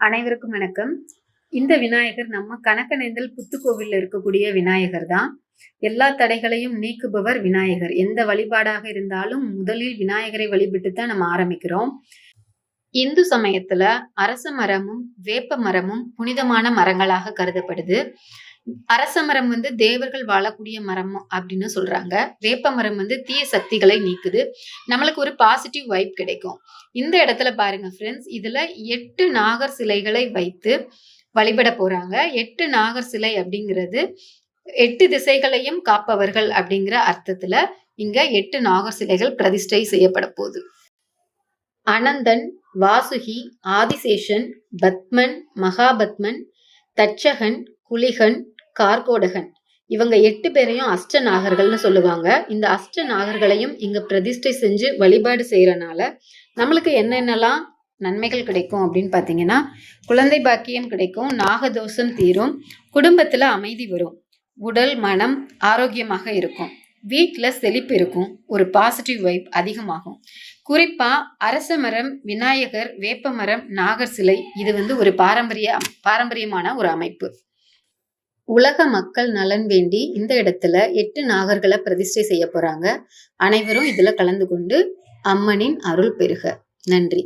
அனைவருக்கும் வணக்கம். இந்த விநாயகர் நம்ம கணக்கனேந்தல் புத்துக்கோவில்ல இருக்கக்கூடிய விநாயகர் தான். எல்லா தடைகளையும் நீக்குபவர் விநாயகர். எந்த வழிபாடாக இருந்தாலும் முதலில் விநாயகரை வழிபட்டு தான் நம்ம ஆரம்பிக்கிறோம். இந்து சமயத்துல அரச மரமும் வேப்ப மரமும் புனிதமான மரங்களாக கருதப்படுது. அரச மரம் தேவர்கள் வாழக்கூடிய மரம் அப்படின்னு சொல்றாங்க. வேப்ப மரம் தீய சக்திகளை நீக்குது. நம்மளுக்கு ஒரு பாசிட்டிவ் வைப் கிடைக்கும். இந்த இடத்துல பாருங்க ஃப்ரெண்ட்ஸ், இதுல 8 நாகர் சிலைகளை வைத்து வழிபட போறாங்க. 8 நாகர் சிலை அப்படிங்கிறது 8 திசைகளையும் காப்பவர்கள் அப்படிங்கிற அர்த்தத்துல இங்க 8 நாகர் சிலைகள் பிரதிஷ்டை செய்யப்பட போகுது. அனந்தன், வாசுகி, ஆதிசேஷன், பத்மன், மகாபத்மன், தட்சகன், குளிகன், கார்கோடகன் இவங்க 8 பேரையும் அஷ்ட நாகர்கள்னு சொல்லுவாங்க. இந்த அஷ்ட நாகர்களையும் இங்க பிரதிஷ்டை செஞ்சு வழிபாடு செய்யறனால நம்மளுக்கு என்னென்னலாம் நன்மைகள் கிடைக்கும் அப்படின்னு பாத்தீங்கன்னா, குழந்தை பாக்கியம் கிடைக்கும், நாகதோஷம் தீரும், குடும்பத்துல அமைதி வரும், உடல் மனம் ஆரோக்கியமாக இருக்கும், வீட்டுல செழிப்பு இருக்கும், ஒரு பாசிட்டிவ் வைப் அதிகமாகும். குறிப்பா அரச மரம், விநாயகர், வேப்ப மரம், நாகர் சிலை இது ஒரு பாரம்பரியமான ஒரு அமைப்பு. உலக மக்கள் நலன் வேண்டி இந்த இடத்துல 8 நாகர்களை பிரதிஷ்டை செய்ய போறாங்க. அனைவரும் இதுல கலந்து கொண்டு அம்மனின் அருள் பெறுக. நன்றி.